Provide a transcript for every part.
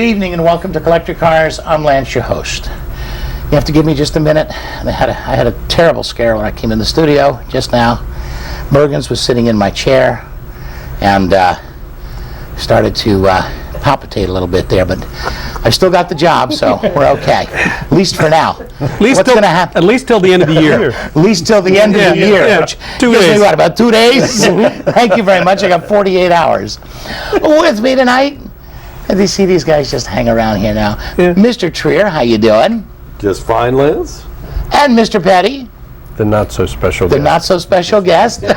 Good evening and welcome to Collector Cars. I'm Lance, your host. You have to give me just a minute. I had a terrible scare when I came in the studio just now. Mergens was sitting in my chair and started to palpitate a little bit there, but I've still got the job, so we're okay. At least for now. What's going to happen? At least till the end of the year. At least till the end of the year. Yeah. Which 2 gives me, days. what, about 2 days? Thank you very much. I got 48 hours. With me tonight, and you see these guys just hang around here now. Yeah. Mr. Trier, how you doing? Just fine, Liz. And Mr. Petty, The not so special the guy. not so special guest. And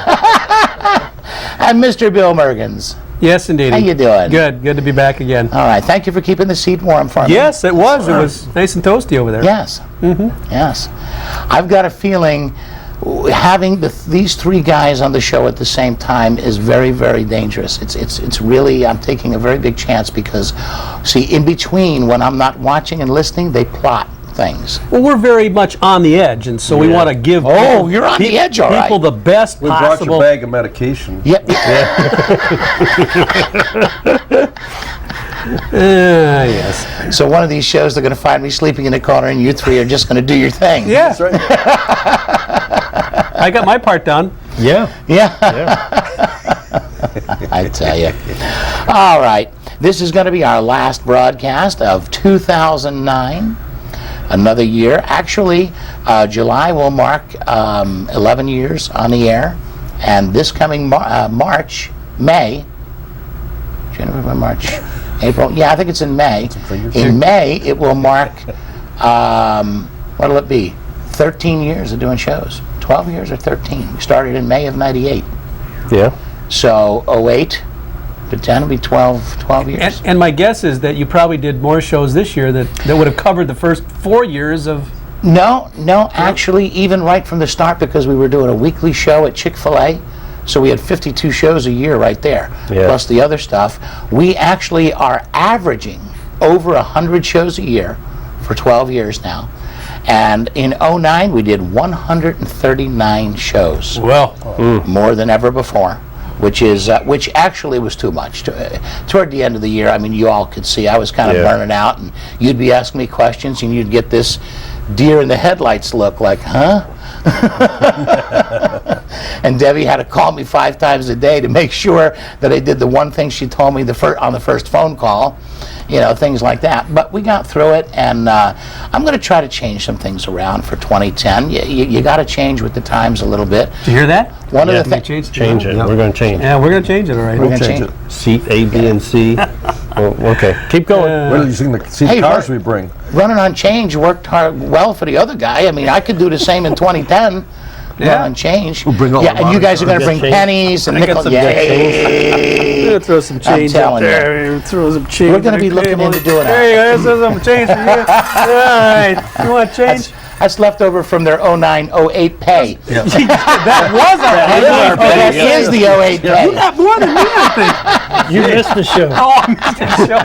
Mr. Bill Mergens. Yes, indeed. How you doing? Good. Good to be back again. All right. Thank you for keeping the seat warm for me. Yes, it was. It was nice and toasty over there. Yes. Yes. I've got a feeling having these three guys on the show at the same time is very, very dangerous. It's really, I'm taking a very big chance because, see, in between, when I'm not watching and listening, they plot things. Well, we're very much on the edge, and so we want to give Oh, you're on the edge, all right. people the best We brought possible. your bag of medication. Yep. Yes. So one of these shows, they're going to find me sleeping in the corner, and you three are just going to do your thing. Yeah. That's right. I got my part done. Yeah. I tell you. All right. This is going to be our last broadcast of 2009. Another year. Actually, July will mark 11 years on the air. And this coming May, January, March, April. Yeah, I think it's in May. In May, it will mark, what'll it be? 13 years of doing shows. 12 years or 13. We started in May of 98. Yeah. So 08 to 10 will be 12 years. And my guess is that you probably did more shows this year that would have covered the first 4 years of. No, actually, even right from the start, because we were doing a weekly show at Chick-fil-A, so we had 52 shows a year right there, Yeah. plus the other stuff. We actually are averaging over 100 shows a year for 12 years now. And in 09, we did 139 shows. Well. More than ever before, which actually was too much. Toward the end of the year, I mean, you all could see I was kind of burning out, and you'd be asking me questions, and you'd get this deer in the headlights look like, huh? And Debbie had to call me 5 times a day to make sure that I did the one thing she told me on the first phone call, things like that. But we got through it, and I'm going to try to change some things around for 2010. You got to change with the times a little bit. Did you hear that? One of the things. Change it. We're going to change it. Yeah, we're going to change it, all right. We're going to change it. Seat A, B, and C. Well, okay. Keep going. Where do you see the Hey, cars Bert. we bring? Running on change worked well for the other guy. I mean, I could do the same in 2010. Yeah. Run on change. We'll bring all yeah, the and you guys are going to monitors. bring pennies and I got nickels. some Yay! Throw some change up telling you. there. Throw some change. We're gonna on be the looking table. into doing There you go. There's some change for you. All right. You want change? That's left over from their 09-08 pay. That was our Oh, that is the 08 pay. You got more than me, I think. You missed the show. Oh, I missed the show.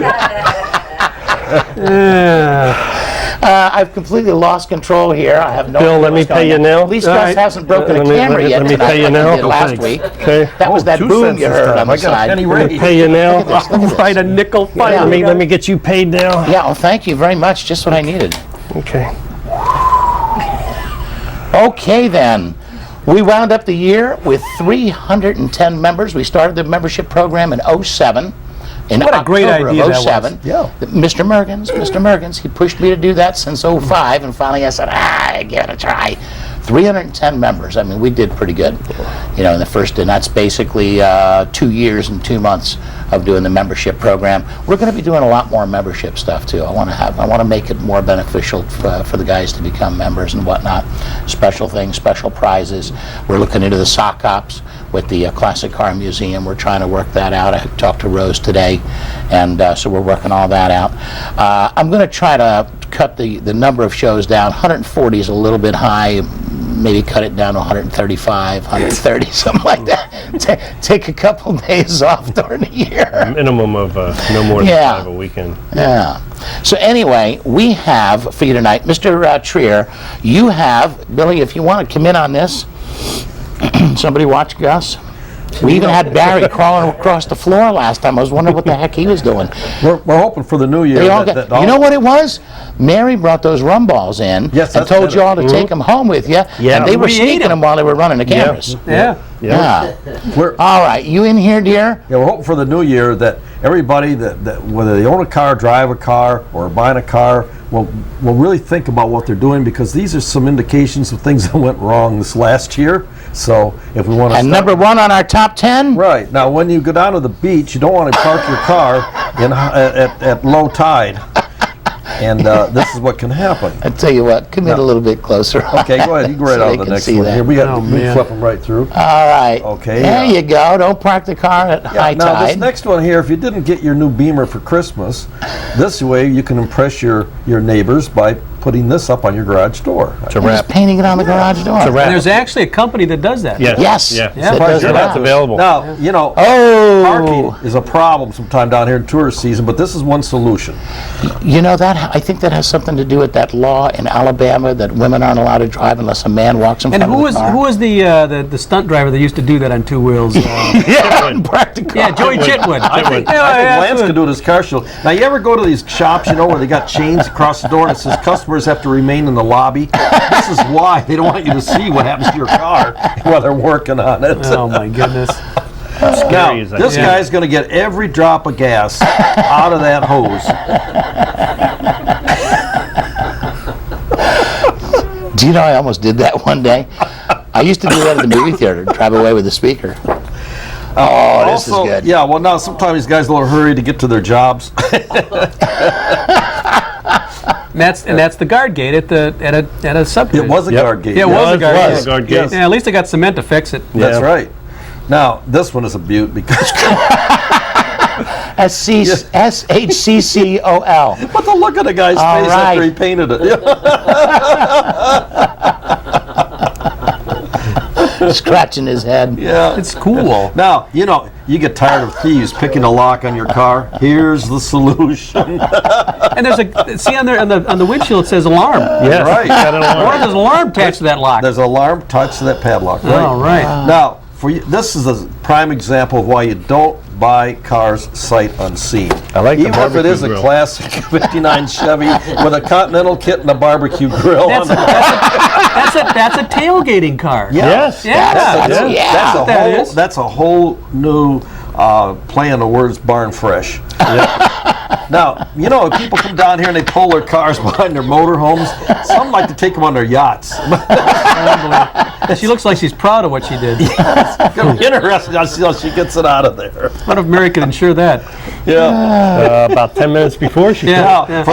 I've completely lost control here. I have no Bill, idea let me what's pay going you on. now. At least All Gus right. hasn't broken a Let me- camera yet let me tonight pay you like he now. did Oh, last thanks. week. Okay. That was that 2 boom cents you this heard time. on the I got a side. penny Look Let at me pay you now. this, look at this. Right, a nickel finally. Let me get you paid now. Yeah, well, thank you very much. Just what I needed. Okay. Okay, then. We wound up the year with 310 members. We started the membership program in 07. In What a great October idea of that was. 07. Yeah. Mr. Mergens, he pushed me to do that since 05, and finally I said, give it a try. 310 members. I mean, we did pretty good, in the first, and that's basically 2 years and 2 months of doing the membership program. We're going to be doing a lot more membership stuff too. I want to make it more beneficial for the guys to become members and whatnot. Special things, special prizes. We're looking into the sock ops with the Classic Car Museum. We're trying to work that out. I talked to Rose today, and so we're working all that out. I'm going to try to cut the number of shows down. 140 is a little bit high. Maybe cut it down to 135, 130, something like that. Take a couple days off during the year. Minimum of no more than Yeah. 5 a weekend. Yeah. So anyway, we have for you tonight, Mr. Trier, you have, Billy, if you want to come in on this, somebody watch Gus? We even had Barry crawling across the floor last time. I was wondering what the heck he was doing. We're hoping for the new year. They all got, you know what it was? Mary brought those rum balls in Yes, and that's told better. you all to take them home with you. Yeah. And they were We ate sneaking 'em. them while they were running the cameras. Yeah. Yeah. We're, All right, you in here, dear? Yeah, we're hoping for the new year that everybody that whether they own a car, drive a car, or are buying a car, will really think about what they're doing, because these are some indications of things that went wrong this last year. So if we want to And number one on our top 10? right now, when you go down to the beach, you don't want to park your car at low tide, and this is what can happen. I tell you what, come in a little bit closer. Okay, go ahead. You go right So on they the can next see one. that. Here we got. Oh, We man. flip them right through. All right. Okay, There yeah. you go. Don't park the car at high Now this tide. next one here, if you didn't get your new Beamer for Christmas, this way you can impress your neighbors by putting this up on your garage door. It's a He's wrap. painting it on the garage door. It's a And wrap. there's actually a company that does that. Yes. Yes. Yeah. Yeah. It does Sure, that. That's available. Now, you know, Oh, parking is a problem sometime down here in tourist season, but this is one solution. you know that? I think that has something to do with that law in Alabama that women aren't allowed to drive unless a man walks in And front who of the was car. who was the stunt driver that used to do that on two wheels? Yeah, practical. Yeah, Joey Chitwood. I think Lance could do it as car show. Now, you ever go to these shops, you know, where they got chains across the door and it says customers have to remain in the lobby? This is why they don't want you to see what happens to your car while they're working on it. Oh my goodness. Now, Scary is that. this Yeah. guy's going to get every drop of gas out of that hose. Do you know I almost did that one day? I used to do that at the movie theater, drive away with the speaker. Oh, this is Also, good. yeah, well, now sometimes these guys are in a hurry to get to their jobs. And that's the guard gate at a subdivision. It was a guard gate. Yeah, it was a guard was. gate. Guard gate. Yes. Yeah, at least they got cement to fix it. That's Yeah. right. Now, this one is a beaut because SHCCOL. but the look of the guy's All face right. after he painted it. Scratching his head. Yeah. It's cool. Now, you know, you get tired of thieves picking a lock on your car. Here's the solution. And there's see on there on the windshield it says alarm. Yes. Right. Got an Or alarm. there's an alarm attached to that lock. There's an alarm touch to that padlock. Right. All right. Now, for you, this is a prime example of why you don't buy cars sight unseen. I like the Even if it is barbecue a grill. classic 59 Chevy with a Continental kit and a barbecue grill That's on a, it. that's a tailgating car. Yes. Yeah. That's a whole new play on the words barn fresh. Now, you know, people come down here and they pull their cars behind their motorhomes. Some like to take them on their yachts. She looks like she's proud of what she did. Gonna be interesting to see how she gets it out of there. What if Mary could insure that? Yeah. About 10 minutes before she Now, Yeah.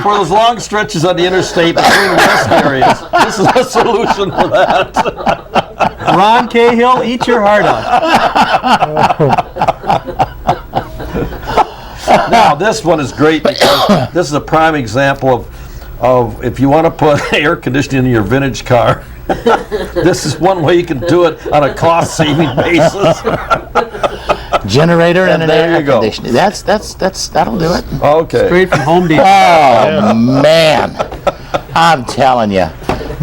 for those long stretches on the interstate between rest areas, this is a solution for that. Ron Cahill, eat your heart out. Now, this one is great because this is a prime example of if you want to put air conditioning in your vintage car, this is one way you can do it on a cost-saving basis. Generator and an there air you go. conditioner. That'll do it. Okay. Straight from Home Depot. Oh, man. I'm telling you.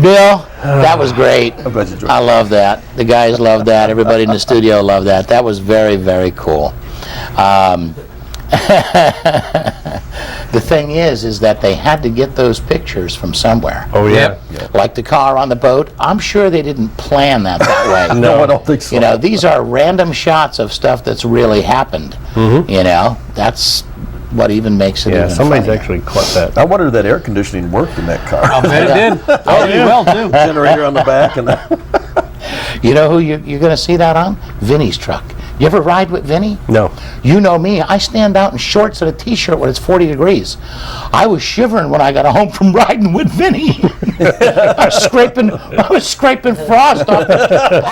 Bill, that was great. I bet you enjoyed it. I love that. The guys love that. Everybody in the studio loved that. That was very, very cool. The thing is that they had to get those pictures from somewhere. Oh, yeah. Like the car on the boat, I'm sure they didn't plan that way. No, I don't think so. You know, these are random shots of stuff that's really happened. You know, that's what even makes it Yeah, even somebody's funnier. actually caught that. I wonder if that air conditioning worked in that car. I bet it did. Oh, yeah. Well, too. Generator on the back and that. You know who you're going to see that on? Vinny's truck. You ever ride with Vinny? No. You know me. I stand out in shorts and a T-shirt when it's 40 degrees. I was shivering when I got home from riding with Vinny. I was scraping frost off the